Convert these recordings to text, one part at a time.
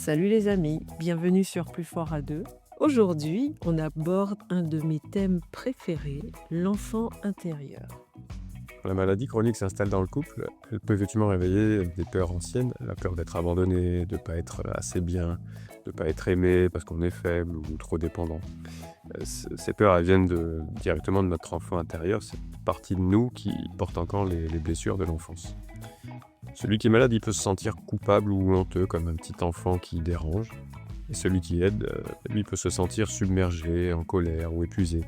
Salut les amis, bienvenue sur Plus fort à deux. Aujourd'hui, on aborde un de mes thèmes préférés, l'enfant intérieur. Quand la maladie chronique s'installe dans le couple, elle peut effectivement réveiller des peurs anciennes, la peur d'être abandonné, de pas être assez bien, de pas être aimé parce qu'on est faible ou trop dépendant. Ces peurs, elles viennent directement de notre enfant intérieur, cette partie de nous qui porte encore les blessures de l'enfance. Celui qui est malade, il peut se sentir coupable ou honteux comme un petit enfant qui dérange. Et celui qui aide, lui peut se sentir submergé, en colère ou épuisé,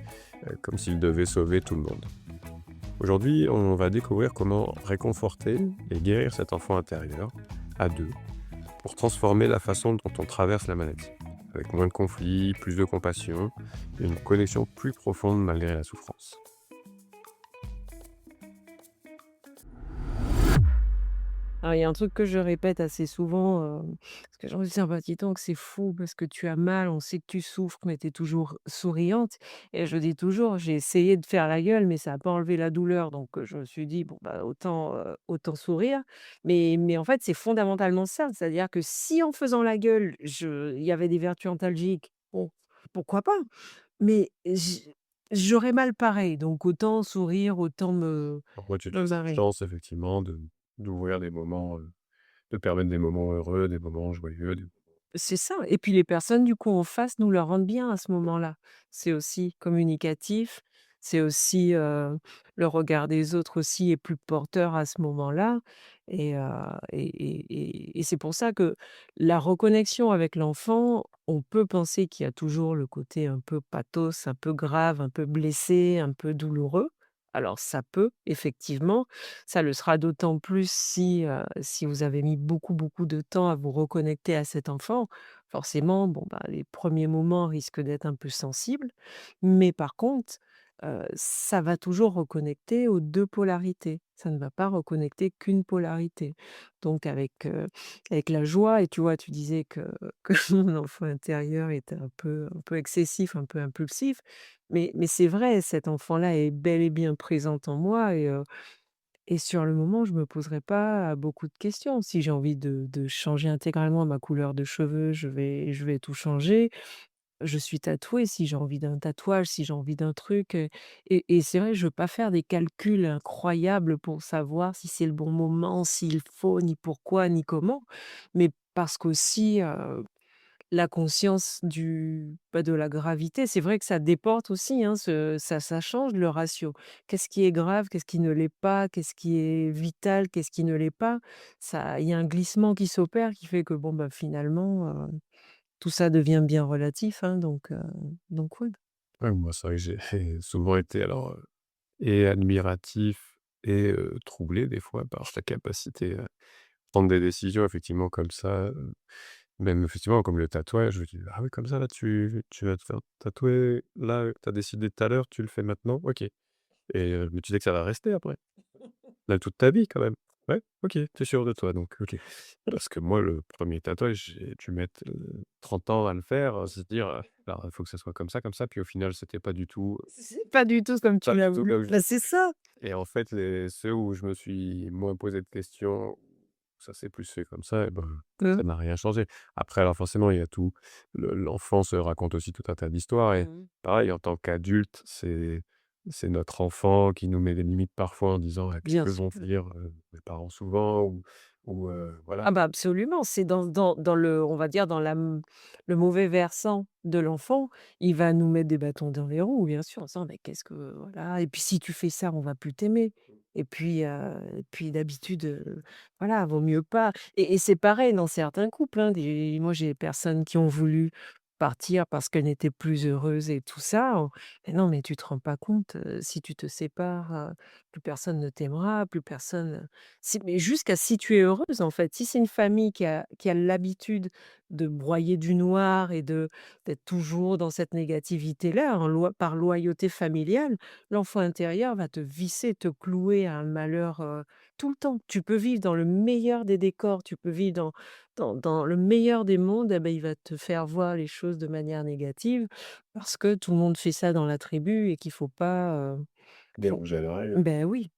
comme s'il devait sauver tout le monde. Aujourd'hui, on va découvrir comment réconforter et guérir cet enfant intérieur, à deux, pour transformer la façon dont on traverse la maladie, avec moins de conflits, plus de compassion et une connexion plus profonde malgré la souffrance. Alors, il y a un truc que je répète assez souvent, parce que j'en dis: «C'est un petit temps que c'est fou parce que tu as mal, on sait que tu souffres, mais tu es toujours souriante» et je dis toujours: «J'ai essayé de faire la gueule, mais ça a pas enlevé la douleur», donc je me suis dit: «Bon, bah, autant sourire». Mais en fait, c'est fondamentalement ça, c'est-à-dire que si en faisant la gueule, il y avait des vertus antalgiques, bon, pourquoi pas? Mais j'aurais mal pareil, donc autant sourire, autant Alors moi, tu as me cette barrer. chance, effectivement, d'ouvrir des moments, de permettre des moments heureux, des moments joyeux. C'est ça et puis les personnes du coup en face nous le rendent bien à ce moment-là. C'est aussi communicatif, c'est aussi, le regard des autres aussi est plus porteur à ce moment-là et et c'est pour ça que la reconnexion avec l'enfant, on peut penser qu'il y a toujours le côté un peu pathos, un peu grave, un peu blessé, un peu douloureux. Alors ça peut effectivement, ça le sera d'autant plus si vous avez mis beaucoup, beaucoup de temps à vous reconnecter à cet enfant. Forcément, bon, bah, les premiers moments risquent d'être un peu sensibles, mais par contre, ça va toujours reconnecter aux 2 polarités. Ça ne va pas reconnecter qu'une polarité. Donc avec la joie et tu vois, tu disais que que mon enfant intérieur était un peu excessif, un peu impulsif, mais c'est vrai, cet enfant-là est bel et bien présent en moi et sur le moment, je me poserai pas beaucoup de questions. Si j'ai envie de changer intégralement ma couleur de cheveux, je vais tout changer. Je suis tatouée, si j'ai envie d'un tatouage, si j'ai envie d'un truc, et c'est vrai, je veux pas faire des calculs incroyables pour savoir si c'est le bon moment, s'il faut, ni pourquoi, ni comment. Mais parce qu'aussi, la conscience de la gravité, c'est vrai que ça déporte aussi, hein, ça change le ratio. Qu'est-ce qui est grave? Qu'est-ce qui ne l'est pas? Qu'est-ce qui est vital? Qu'est-ce qui ne l'est pas? Ça il y a un glissement qui s'opère qui fait que bon, bah, finalement, tout ça devient bien relatif, hein, donc oui. Ouais, moi, c'est vrai que j'ai souvent été alors, et admiratif et troublé des fois par ta capacité à prendre des décisions effectivement comme ça, même effectivement comme le tatouage, je me dis: «Ah oui comme ça là tu vas te faire tatouer là, tu as décidé tout à l'heure, tu le fais maintenant? OK». Et mais tu sais que ça va rester après? Là toute ta vie quand même? Ouais? OK, tu es sûr de toi donc OK. Parce que moi le premier tatouage, j'ai dû mettre, 30 ans à le faire, se dire, «Alors il faut que ça soit comme ça», puis au final c'était pas du tout, C'est pas du tout comme tu pas l'as du tout voulu. comme je Bah, c'est ça! et en fait ceux où je me suis moins posé de questions, ça s'est plus fait comme ça et ben, ça Mmh. n'a rien changé. Après alors forcément il y a tout l'enfance raconte aussi tout un tas d'histoires et Mmh. pareil en tant qu'adulte, c'est notre enfant qui nous met des limites parfois en disant: «Ah qu'est-ce Bien que sûr. vont dire, mes parents souvent?» ou voilà. Ah bah, absolument, c'est dans le on va dire dans le mauvais versant de l'enfant, il va nous mettre des bâtons dans les roues, bien sûr, en disant: «Mais qu'est-ce que voilà et puis si tu fais ça, on va plus t'aimer et puis d'habitude, voilà, vaut mieux pas» et c'est pareil dans certains couples, hein, moi j'ai des personnes qui ont voulu partir parce qu'elles n'étaient plus heureuses et tout ça, mais non, mais tu te rends pas compte, si tu te sépares, plus personne ne t'aimera, plus personne, si mais jusqu'à si tu es heureuse, en fait. Si c'est une famille qui a l'habitude de broyer du noir et d'être toujours dans cette négativité-là, par loyauté familiale, l'enfant intérieur va te visser, te clouer à un malheur, tout le temps. Tu peux vivre dans le meilleur des décors, tu peux vivre dans le meilleur des mondes, et ben il va te faire voir les choses de manière négative parce que tout le monde fait ça dans la tribu et qu'il faut pas, faut Déroger à l'oreille. ben oui.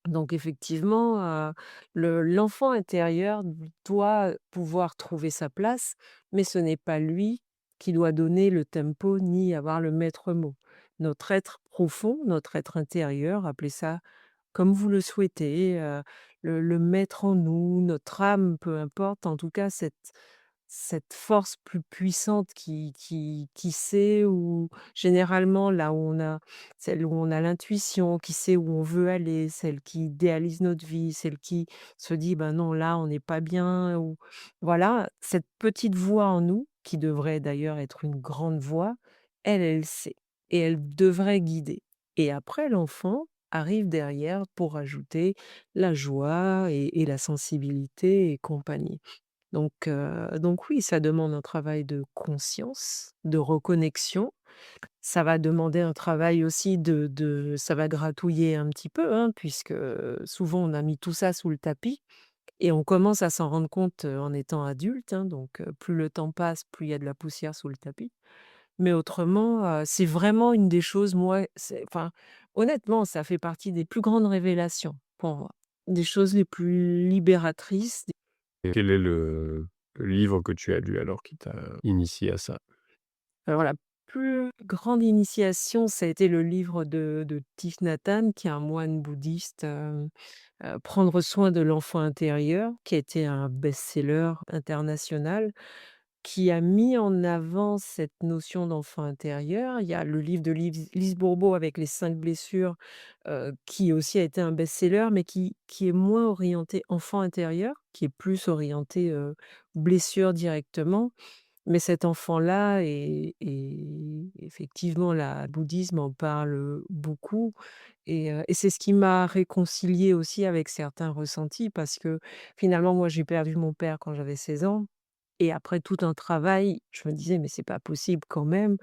Donc effectivement, l'enfant intérieur doit pouvoir trouver sa place, mais ce n'est pas lui qui doit donner le tempo ni avoir le maître mot. Notre être profond, notre être intérieur, appelez ça comme vous le souhaitez, le maître en nous, notre âme, peu importe, en tout cas cette force plus puissante qui sait où généralement là où on a celle où on a l'intuition, qui sait où on veut aller, celle qui idéalise notre vie, celle qui se dit: «Ben non, là, on n'est pas bien» ou voilà, cette petite voix en nous, qui devrait d'ailleurs être une grande voix, elle sait et elle devrait guider et après l'enfant arrive derrière pour ajouter la joie et la sensibilité et compagnie. Donc oui, ça demande un travail de conscience, de reconnexion. Ça va demander un travail aussi de ça va gratouiller un petit peu, hein, puisque, souvent on a mis tout ça sous le tapis et on commence à s'en rendre compte, en étant adulte, hein, plus le temps passe, plus il y a de la poussière sous le tapis. Mais autrement, c'est vraiment une des choses, moi, c'est enfin, honnêtement, ça fait partie des plus grandes révélations pour moi. Des choses les plus libératrices. Et quel est le livre que tu as lu alors qui t'a initié à ça? Alors la plus grande initiation, ça a été le livre de Thich Nhat Hanh, qui est un moine bouddhiste, «Prendre soin de l'enfant intérieur», qui a été un best-seller international, qui a mis en avant cette notion d'enfant intérieur. Il y a le livre de Lise Bourbeau avec les 5 blessures, qui aussi a été un best-seller, mais qui est moins orienté enfant intérieur, qui est plus orienté, blessure directement. Mais cet enfant-là et effectivement le bouddhisme en parle, beaucoup et c'est ce qui m'a réconciliée aussi avec certains ressentis parce que finalement, moi, j'ai perdu mon père quand j'avais 16 ans et après tout un travail, je me disais: «Mais c'est pas possible quand même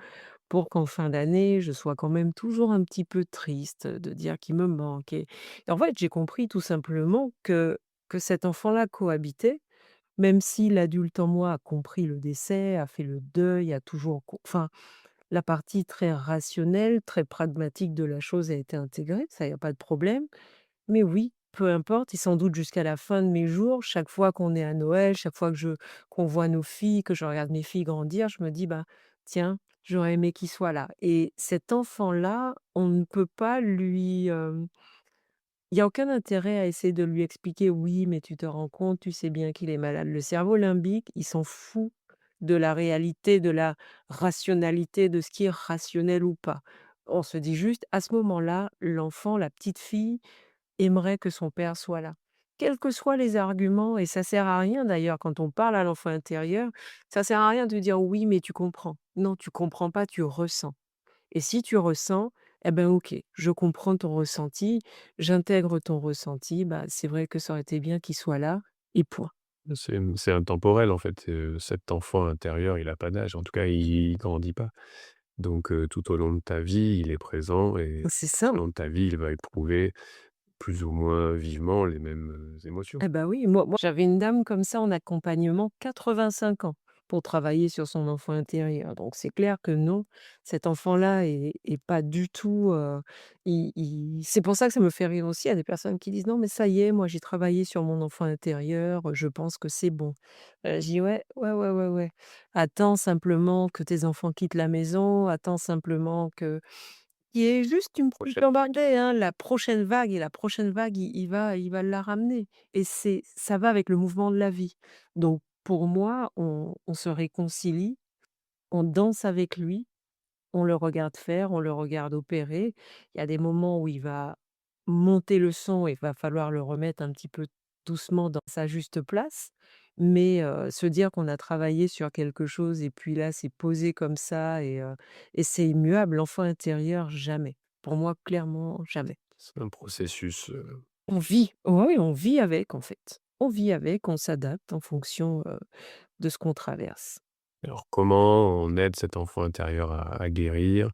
pour qu'en fin d'année, je sois quand même toujours un petit peu triste, de dire qu'il me manque» et en fait, j'ai compris tout simplement que cet enfant-là cohabitait même si l'adulte en moi a compris le décès, a fait le deuil, a toujours enfin, la partie très rationnelle, très pragmatique de la chose a été intégrée, ça, il y a pas de problème. Mais oui, peu importe et sans doute jusqu'à la fin de mes jours, chaque fois qu'on est à Noël, chaque fois qu'on voit nos filles, que je regarde mes filles grandir, je me dis: «Bah, tiens, j'aurais aimé qu'il soit là» et cet enfant-là, on ne peut pas lui, il y a aucun intérêt à essayer de lui expliquer: «Oui, mais tu te rends compte, tu sais bien qu'il est malade». Le cerveau limbique, il s'en fout de la réalité, de la rationalité, de ce qui est rationnel ou pas. On se dit juste: «À ce moment-là, l'enfant, la petite fille aimerait que son père soit là». Quels que soient les arguments et ça sert à rien d'ailleurs quand on parle à l'enfant intérieur, ça sert à rien de dire: «Oui, mais tu comprends». Non, tu comprends pas, tu ressens. Et si tu ressens, eh ben, OK, je comprends ton ressenti, j'intègre ton ressenti, bah, c'est vrai que ça aurait été bien qu'il soit là et point. C'est intemporel en fait, cet enfant intérieur, il a pas d'âge, en tout cas il grandit pas. Donc tout au long de ta vie, il est présent et C'est tout ça. au long de ta vie, il va éprouver plus ou moins vivement les mêmes, émotions. Eh bah, oui, moi j'avais une dame comme ça en accompagnement, 85 ans, pour travailler sur son enfant intérieur. Donc c'est clair que non, cet enfant-là est pas du tout, il c'est pour ça que ça me fait rire aussi, il y a des personnes qui disent: «Non mais ça y est, moi j'ai travaillé sur mon enfant intérieur, je pense que c'est bon». Je dis: «Ouais, ouais, ouais, ouais, ouais. Attends simplement que tes enfants quittent la maison, attends simplement que» qui est juste une petite Prochaine embardée, hein, la prochaine vague et la prochaine vague, il va la ramener et ça va avec le mouvement de la vie. Donc pour moi, on se réconcilie, on danse avec lui, on le regarde faire, on le regarde opérer. Il y a des moments où il va monter le son et il va falloir le remettre un petit peu doucement dans sa juste place. Mais, se dire qu'on a travaillé sur quelque chose et puis là, c'est posé comme ça et c'est immuable. L'enfant intérieur, jamais. Pour moi, clairement, jamais. c'est un processus, On vit, oui, on vit avec, en fait. On vit avec, on s'adapte en fonction, de ce qu'on traverse. alors comment on aide cet enfant intérieur à guérir?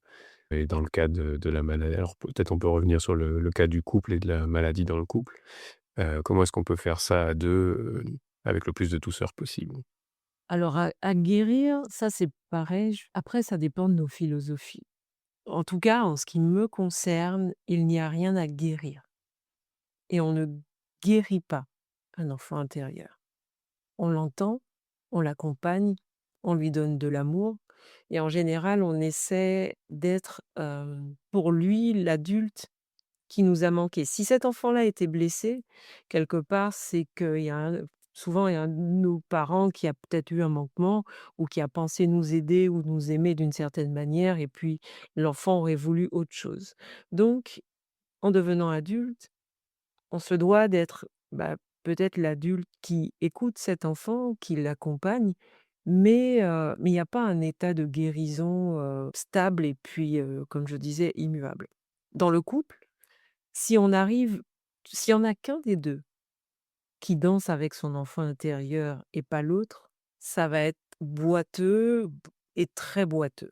Et dans le cas de la maladie alors peut-être on peut revenir sur le cas du couple et de la maladie dans le couple. Comment est-ce qu'on peut faire ça à 2 avec le plus de douceur possible? Alors à guérir, ça c'est pareil, j après ça dépend de nos philosophies. En tout cas, en ce qui me concerne, il n'y a rien à guérir. et on ne guérit pas un enfant intérieur. On l'entend, on l'accompagne, on lui donne de l'amour et en général, on essaie d'être, pour lui, l'adulte qui nous a manqué. Si cet enfant-là était blessé, quelque part, c'est qu'il y a souvent, il y a un de nos parents qui a peut-être eu un manquement ou qui a pensé nous aider ou nous aimer d'une certaine manière et puis l'enfant aurait voulu autre chose. Donc, en devenant adulte, on se doit d'être, peut-être l'adulte qui écoute cet enfant, qui l'accompagne, mais il y a pas un état de guérison, stable et puis, comme je disais, immuable. Dans le couple, si on arrive s'il y en a qu'un des 2 qui danse avec son enfant intérieur et pas l'autre, ça va être boiteux et très boiteux.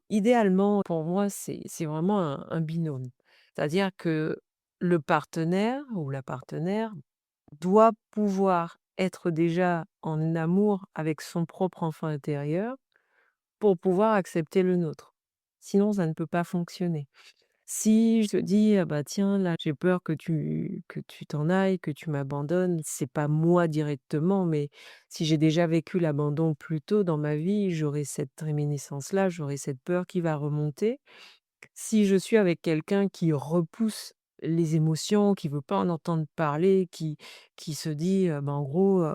Idéalement, pour moi, c'est vraiment un binôme. C'est-à-dire que le partenaire ou la partenaire doit pouvoir être déjà en amour avec son propre enfant intérieur pour pouvoir accepter le nôtre. Sinon, ça ne peut pas fonctionner. Si je te dis: «Ah bah tiens, là, j'ai peur que tu t'en ailles, que tu m'abandonnes», c'est pas moi directement, mais si j'ai déjà vécu l'abandon plus tôt dans ma vie, j'aurai cette réminiscence-là, j'aurai cette peur qui va remonter. Si je suis avec quelqu'un qui repousse les émotions, qui veut pas en entendre parler, qui se dit, en gros,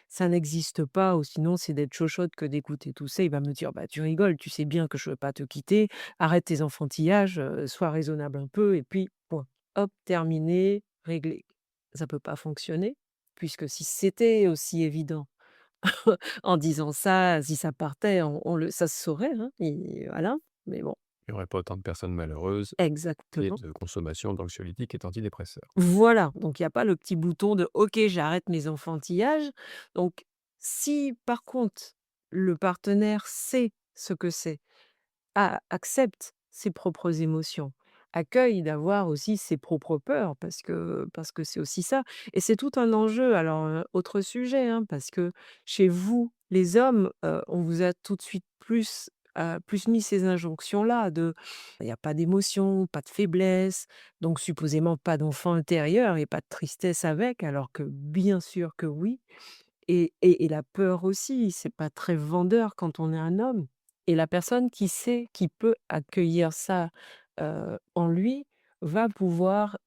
«Ça n'existe pas» ou sinon c'est d'être chochotte que d'écouter tout ça, il va me dire: «Bah, tu rigoles, tu sais bien que je veux pas te quitter, arrête tes enfantillages, sois raisonnable un peu» et puis point. Hop, terminé, réglé. Ça peut pas fonctionner, puisque si c'était aussi évident en disant ça, si ça partait, ça se saurait, hein et voilà, mais bon. Il y aurait pas autant de personnes malheureuses et Exactement. de consommation d'anxiolytiques et d'antidépresseurs. Voilà, donc il y a pas le petit bouton de: «OK, j'arrête mes enfantillages». Donc si par contre, le partenaire sait ce que c'est, accepte ses propres émotions, accueille d'avoir aussi ses propres peurs parce que c'est aussi ça et c'est tout un enjeu. Alors, autre sujet, hein, parce que chez vous, les hommes, on vous a tout de suite plus mis ces injonctions-là de il y a pas d'émotion, pas de faiblesse, donc supposément pas d'enfant intérieur et pas de tristesse avec, alors que bien sûr que oui. Et la peur aussi, c'est pas très vendeur quand on est un homme et la personne qui sait, qui peut accueillir ça, en lui, va pouvoir,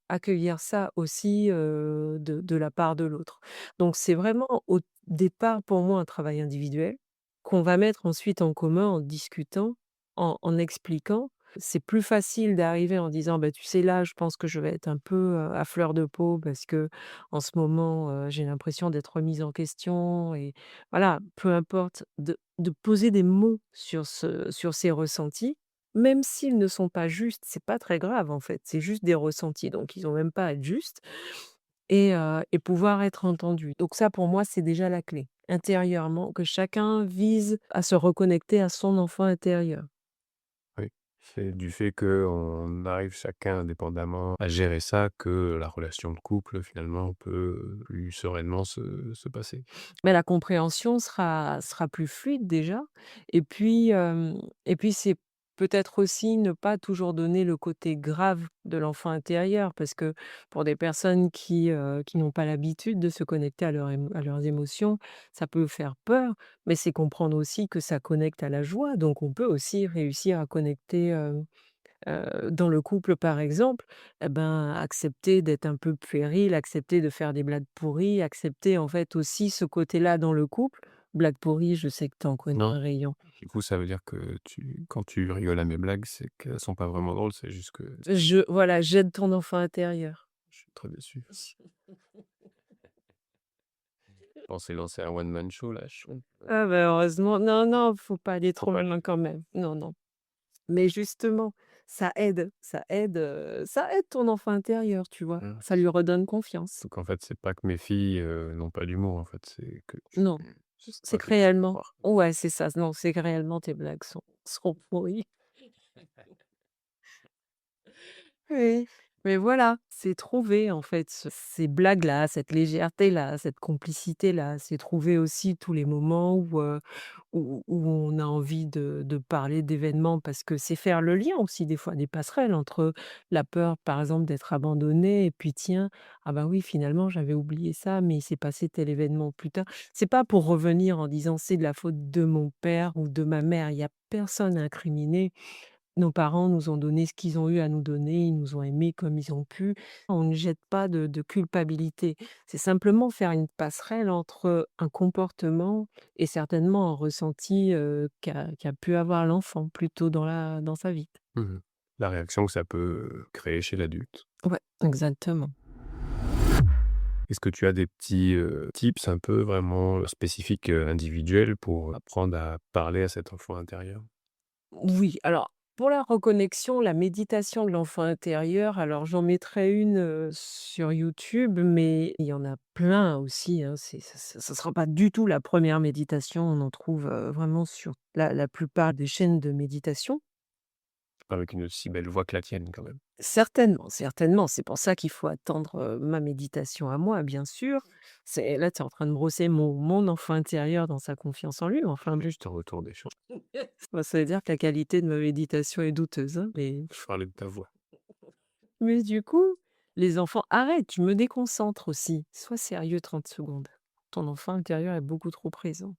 accueillir ça aussi, de la part de l'autre. Donc c'est vraiment au départ pour moi un travail individuel, qu'on va mettre ensuite en commun en discutant, en expliquant. C'est plus facile d'arriver en disant: «Bah, tu sais, là, je pense que je vais être un peu, à fleur de peau parce que en ce moment, j'ai l'impression d'être remise en question» et voilà, peu importe, de poser des mots sur ces ressentis, même s'ils ne sont pas justes, c'est pas très grave en fait, c'est juste des ressentis, donc ils ont même pas à être justes et pouvoir être entendu. Donc ça pour moi, c'est déjà la clé. Intérieurement, que chacun vise à se reconnecter à son enfant intérieur. Oui, c'est du fait qu'on arrive chacun indépendamment à gérer ça que la relation de couple finalement peut plus sereinement se passer. Mais la compréhension sera plus fluide déjà et puis c'est peut-être aussi ne pas toujours donner le côté grave de l'enfant intérieur parce que pour des personnes qui n'ont pas l'habitude de se connecter à leurs émotions, ça peut faire peur, mais c'est comprendre aussi que ça connecte à la joie, donc on peut aussi réussir à connecter, dans le couple, par exemple, et ben, accepter d'être un peu puéril, accepter de faire des blagues pourries, accepter, en fait, aussi ce côté-là dans le couple. Blagues pourries, je sais que tu en connais Non. un rayon. Du coup, ça veut dire que quand tu rigoles à mes blagues, c'est qu'elles sont pas vraiment drôles, c'est juste que Voilà, j'aide ton enfant intérieur. je suis très déçu. Je pensais lancer un one man show là, Ah bah, heureusement non, non, faut pas aller faut trop pas loin quand même. Non, non. Mais justement, ça aide ton enfant intérieur, tu vois? mmh. Ça lui redonne confiance. Donc en fait, c'est pas que mes filles, n'ont pas d'humour en fait, c'est que Non, c'est c'est pas que fait exprès réellement croire. ouais, c'est ça, non, c'est que réellement tes blagues sont pourries. Oui, Mais voilà, c'est trouver en fait ces blagues-là, cette légèreté-là, cette complicité-là. C'est trouver aussi tous les moments où on a envie de parler d'événements parce que c'est faire le lien aussi des fois, des passerelles entre la peur par exemple d'être abandonné et puis tiens, ah bah oui finalement j'avais oublié ça, mais il s'est passé tel événement plus tard. C'est pas pour revenir en disant: «C'est de la faute de mon père ou de ma mère». Il y a personne à incriminer. Nos parents nous ont donné ce qu'ils ont eu à nous donner, ils nous ont aimés comme ils ont pu. On ne jette pas de culpabilité. C'est simplement faire une passerelle entre un comportement et certainement un ressenti, qu'a pu avoir l'enfant plus tôt dans sa vie. Mmh. La réaction que ça peut créer chez l'adulte. Ouais, exactement. Est-ce que tu as des petits, tips un peu vraiment spécifiques, individuels pour apprendre à parler à cet enfant intérieur? Oui, alors pour la reconnexion, la méditation de l'enfant intérieur, alors j'en mettrai une, sur YouTube, mais il y en a plein aussi, hein. Ça sera pas du tout la première méditation, on en trouve, vraiment sur la plupart des chaînes de méditation. Avec une aussi belle voix que la tienne quand même. Certainement, certainement, c'est pour ça qu'il faut attendre, ma méditation à moi, bien sûr. C'est là, tu es en train de brosser mon enfant intérieur dans sa confiance en lui, enfin bon. Juste en retour des choses. Bah, ça veut dire que la qualité de ma méditation est douteuse, hein, Je parlais de ta voix. mais du coup, les enfants arrête, tu me déconcentres aussi. Sois sérieux 30 secondes. Ton enfant intérieur est beaucoup trop présent.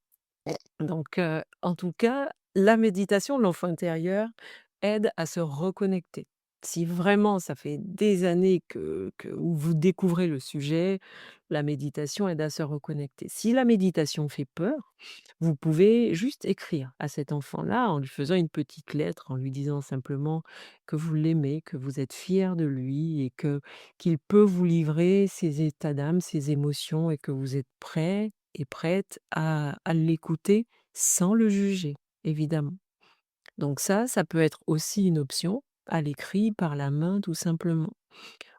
Donc en tout cas, la méditation de l'enfant intérieur aide à se reconnecter. Si vraiment ça fait des années que où vous découvrez le sujet, la méditation aide à se reconnecter. Si la méditation fait peur, vous pouvez juste écrire à cet enfant-là en lui faisant une petite lettre, en lui disant simplement que vous l'aimez, que vous êtes fier de lui et que qu'il peut vous livrer ses états d'âme, ses émotions et que vous êtes prêt et prête à l'écouter sans le juger, évidemment. Donc ça peut être aussi une option, à l'écrit, par la main, tout simplement.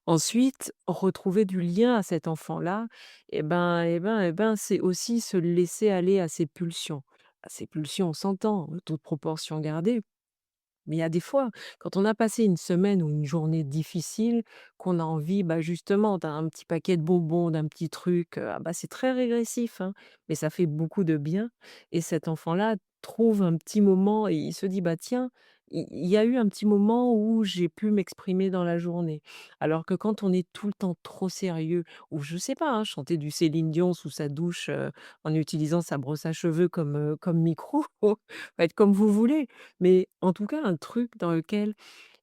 Ensuite, retrouver du lien à cet enfant-là, c'est aussi se laisser aller à ses pulsions. À ses pulsions, on s'entend, toute proportion gardée. Mais il y a des fois, quand on a passé une semaine ou une journée difficile, qu'on a envie, bah, justement d'un petit paquet de bonbons, d'un petit truc, ah bah, c'est très régressif, hein, mais ça fait beaucoup de bien et cet enfant-là trouve un petit moment et il se dit: «Bah, tiens, il y a eu un petit moment où j'ai pu m'exprimer dans la journée». Alors que quand on est tout le temps trop sérieux ou je sais pas, hein, chanter du Céline Dion sous sa douche, en utilisant sa brosse à cheveux comme micro, faites comme vous voulez. Mais en tout cas, un truc dans lequel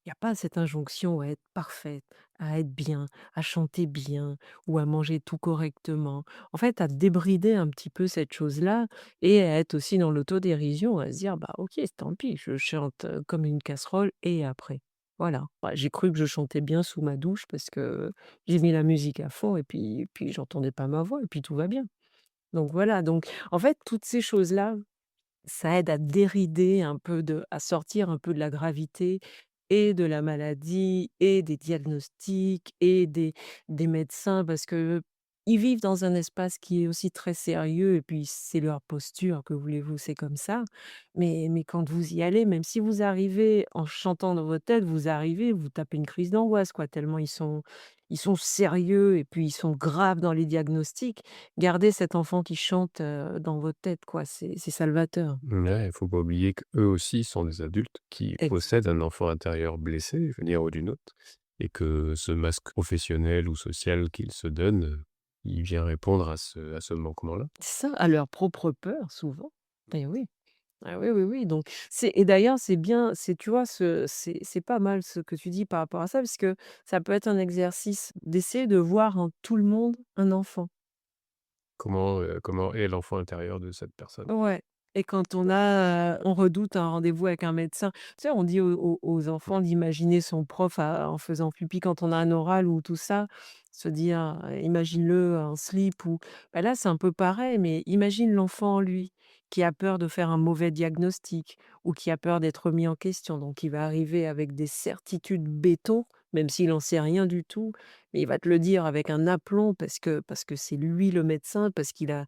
il y a pas cette injonction à être parfaite, à être bien, à chanter bien ou à manger tout correctement. En fait, à débrider un petit peu cette chose-là et à être aussi dans l'autodérision, à se dire: «Bah, OK, tant pis, je chante, comme une casserole et après?» Voilà. Bah, j'ai cru que je chantais bien sous ma douche parce que j'ai mis la musique à fond et puis j'entendais pas ma voix et puis tout va bien. Donc voilà, donc en fait, toutes ces choses-là ça aide à dérider un peu à sortir un peu de la gravité et de la maladie et des diagnostics et des médecins parce que ils vivent dans un espace qui est aussi très sérieux et puis c'est leur posture, que voulez-vous, c'est comme ça. Mais quand vous y allez, même si vous arrivez en chantant dans votre tête, vous arrivez, vous tapez une crise d'angoisse quoi, tellement ils sont sérieux et puis ils sont graves dans les diagnostics. Gardez cet enfant qui chante, dans votre tête quoi, c'est salvateur. Ouais, il faut pas oublier qu'eux aussi sont des adultes qui Ex possèdent un enfant intérieur blessé, d'une manière ou d'une autre, et que ce masque professionnel ou social qu'ils se donnent, il vient répondre à ce manquement-là. ça, à leur propre peur souvent. Et oui. Ah oui, oui, oui, donc c'est et d'ailleurs c'est bien, c'est tu vois c'est pas mal ce que tu dis par rapport à ça, parce que ça peut être un exercice d'essayer de voir en tout le monde un enfant. Comment est l'enfant intérieur de cette personne? Ouais et quand on redoute un rendez-vous avec un médecin, tu sais, on dit aux enfants d'imaginer son prof en faisant pipi quand on a un oral ou tout ça, se dire, imagine-le en slip ou bah, là, c'est un peu pareil, mais imagine l'enfant en lui, qui a peur de faire un mauvais diagnostic ou qui a peur d'être remis en question, donc il va arriver avec des certitudes béton, même s'il en sait rien du tout, mais il va te le dire avec un aplomb parce que c'est lui le médecin, parce qu'il a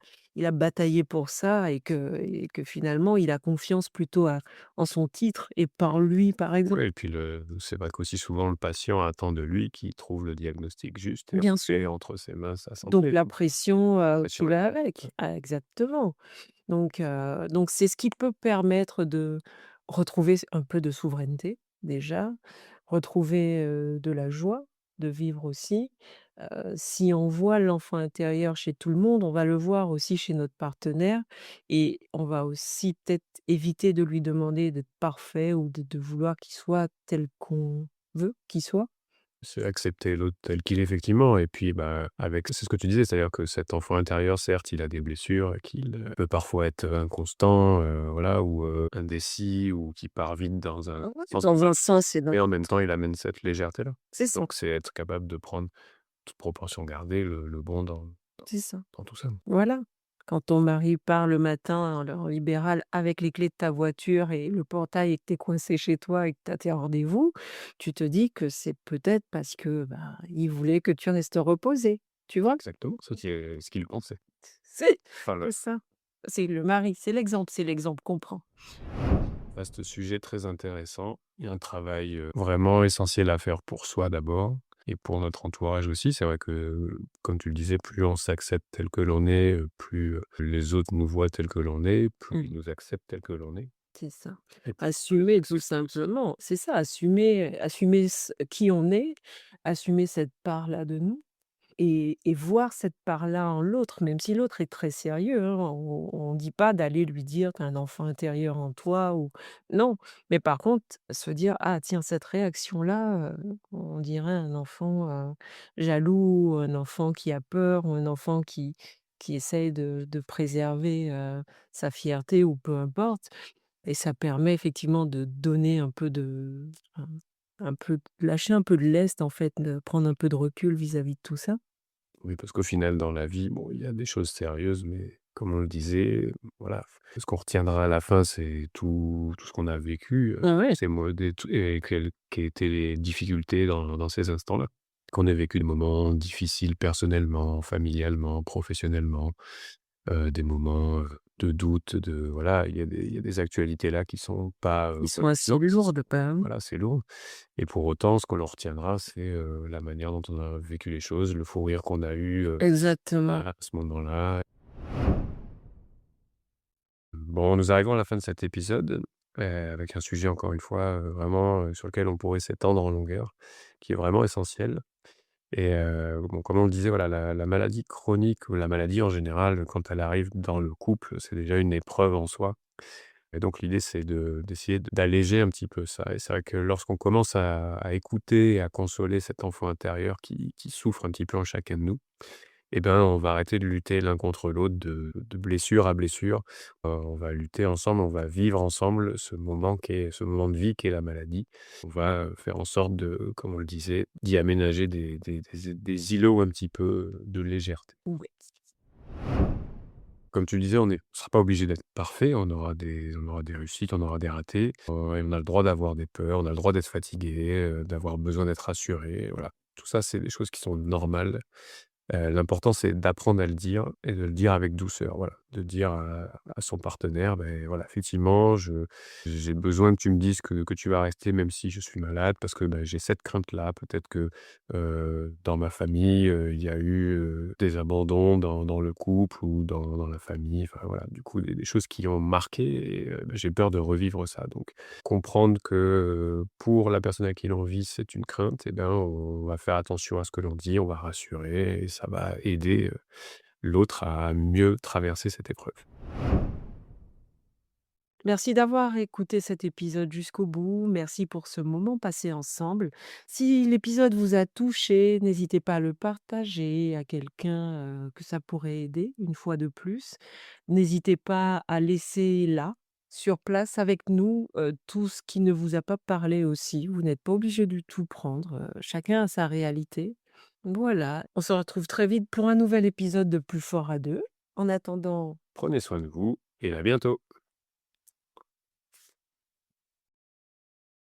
bataillé pour ça et que finalement il a confiance plutôt en son titre et par lui, par exemple. Ouais et puis c'est vrai qu'aussi souvent le patient attend de lui qu'il trouve le diagnostic juste et Bien sûr. met entre ses mains sa Donc santé. la pression, qui Pression va est avec. Ah exactement. Donc c'est ce qui peut permettre de retrouver un peu de souveraineté déjà, retrouver, de la joie de vivre aussi. Si on voit l'enfant intérieur chez tout le monde, on va le voir aussi chez notre partenaire et on va aussi peut-être éviter de lui demander d'être parfait ou de vouloir qu'il soit tel qu'on veut qu'il soit. C'est accepter l'autre tel qu'il est effectivement et puis, bah, avec c'est ce que tu disais, c'est-à-dire que cet enfant intérieur, certes, il a des blessures et qu'il, peut parfois être, inconstant, voilà ou, indécis ou qui part vite dans un Ouais, sens, dans un sens et dans mais en même temps, il amène cette légèreté-là. c'est ça, Donc c'est être capable de prendre, toute proportion gardée, le bon c'est ça. dans tout ça. Voilà. Quand ton mari part le matin en libéral avec les clés de ta voiture et le portail et que tu es coincé chez toi et que tu as tes rendez-vous, tu te dis que c'est peut-être parce que, bah, il voulait que tu restes reposé, tu vois? Exactement, ce qu'il pensait. C'est Enfin le c'est ça. C'est le mari, c'est l'exemple qu'on prend. vaste sujet très intéressant. Il y a un travail, vraiment essentiel à faire pour soi d'abord et pour notre entourage aussi. C'est vrai que, comme tu le disais, plus on s'accepte tel que l'on est, plus, les autres nous voient tel que l'on est, plus Mmh. ils nous acceptent tel que l'on est C'est ça. et puis Assumer tout simplement, c'est ça, assumer qui on est, assumer cette part-là de nous. Et voir cette part-là en l'autre, même si l'autre est très sérieux, hein. On dit pas d'aller lui dire: «Tu as un enfant intérieur en toi» ou non, mais par contre, se dire: «Ah tiens, cette réaction-là, on dirait un enfant, jaloux, un enfant qui a peur ou un enfant qui essaye de préserver, sa fierté» ou peu importe et ça permet effectivement de donner un peu lâcher un peu de lest en fait, de prendre un peu de recul vis-à-vis de tout ça. oui, parce qu'au final, dans la vie, bon, il y a des choses sérieuses, mais comme on le disait, voilà, ce qu'on retiendra à la fin, c'est tout ce qu'on a vécu, Ah ouais. ces mots des t et quelles étaient les difficultés dans ces instants-là. Qu'on ait vécu des moments difficiles personnellement, familialement, professionnellement, des moments, de doute, de voilà, il y a des actualités là qui sont pas, Ils sont assez évidentes. lourdes quand même. Voilà, c'est lourd et pour autant, ce qu'on en retiendra, c'est, la manière dont on a vécu les choses, le fou rire qu'on a eu, Exactement. à ce moment-là. Bon, nous arrivons à la fin de cet épisode, avec un sujet encore une fois, vraiment, sur lequel on pourrait s'étendre en longueur, qui est vraiment essentiel et bon, comme on le disait, voilà, la maladie chronique ou la maladie en général, quand elle arrive dans le couple, c'est déjà une épreuve en soi. Et donc l'idée, c'est d'essayer d'alléger un petit peu ça et c'est vrai que lorsqu'on commence à écouter et à consoler cet enfant intérieur qui souffre un petit peu en chacun de nous, et ben, on va arrêter de lutter l'un contre l'autre de blessure à blessure. On va lutter ensemble, on va vivre ensemble ce moment de vie qu'est la maladie. On va, faire en sorte de, comme on le disait, d'y aménager des îlots un petit peu, de légèreté. Oui. Comme tu le disais, on sera pas obligé d'être parfait, on aura des réussites, on aura des ratés, et on a le droit d'avoir des peurs, on a le droit d'être fatigué, d'avoir besoin d'être rassuré, voilà. Tout ça, c'est des choses qui sont normales. L'important, c'est d'apprendre à le dire et de le dire avec douceur, voilà. De dire à son partenaire: ben voilà, effectivement, j'ai besoin que tu me dises que tu vas rester même si je suis malade parce que, bah, j'ai cette crainte-là. Peut-être que, dans ma famille, il y a eu, des abandons dans le couple ou dans la famille, enfin voilà, du coup, des choses qui ont marqué et bah, j'ai peur de revivre ça. Donc comprendre que, pour la personne à qui l'on vit, c'est une crainte et ben, on va faire attention à ce que l'on dit, on va rassurer et ça va aider, l'autre à mieux traverser cette épreuve. Merci d'avoir écouté cet épisode jusqu'au bout. Merci pour ce moment passé ensemble. Si l'épisode vous a touché, n'hésitez pas à le partager à quelqu'un, que ça pourrait aider, une fois de plus. N'hésitez pas à laisser là, sur place avec nous, tout ce qui ne vous a pas parlé aussi. Vous n'êtes pas obligé du tout prendre, chacun a sa réalité. Voilà, on se retrouve très vite pour un nouvel épisode de Plus fort à 2. En attendant Prenez soin de vous et à bientôt.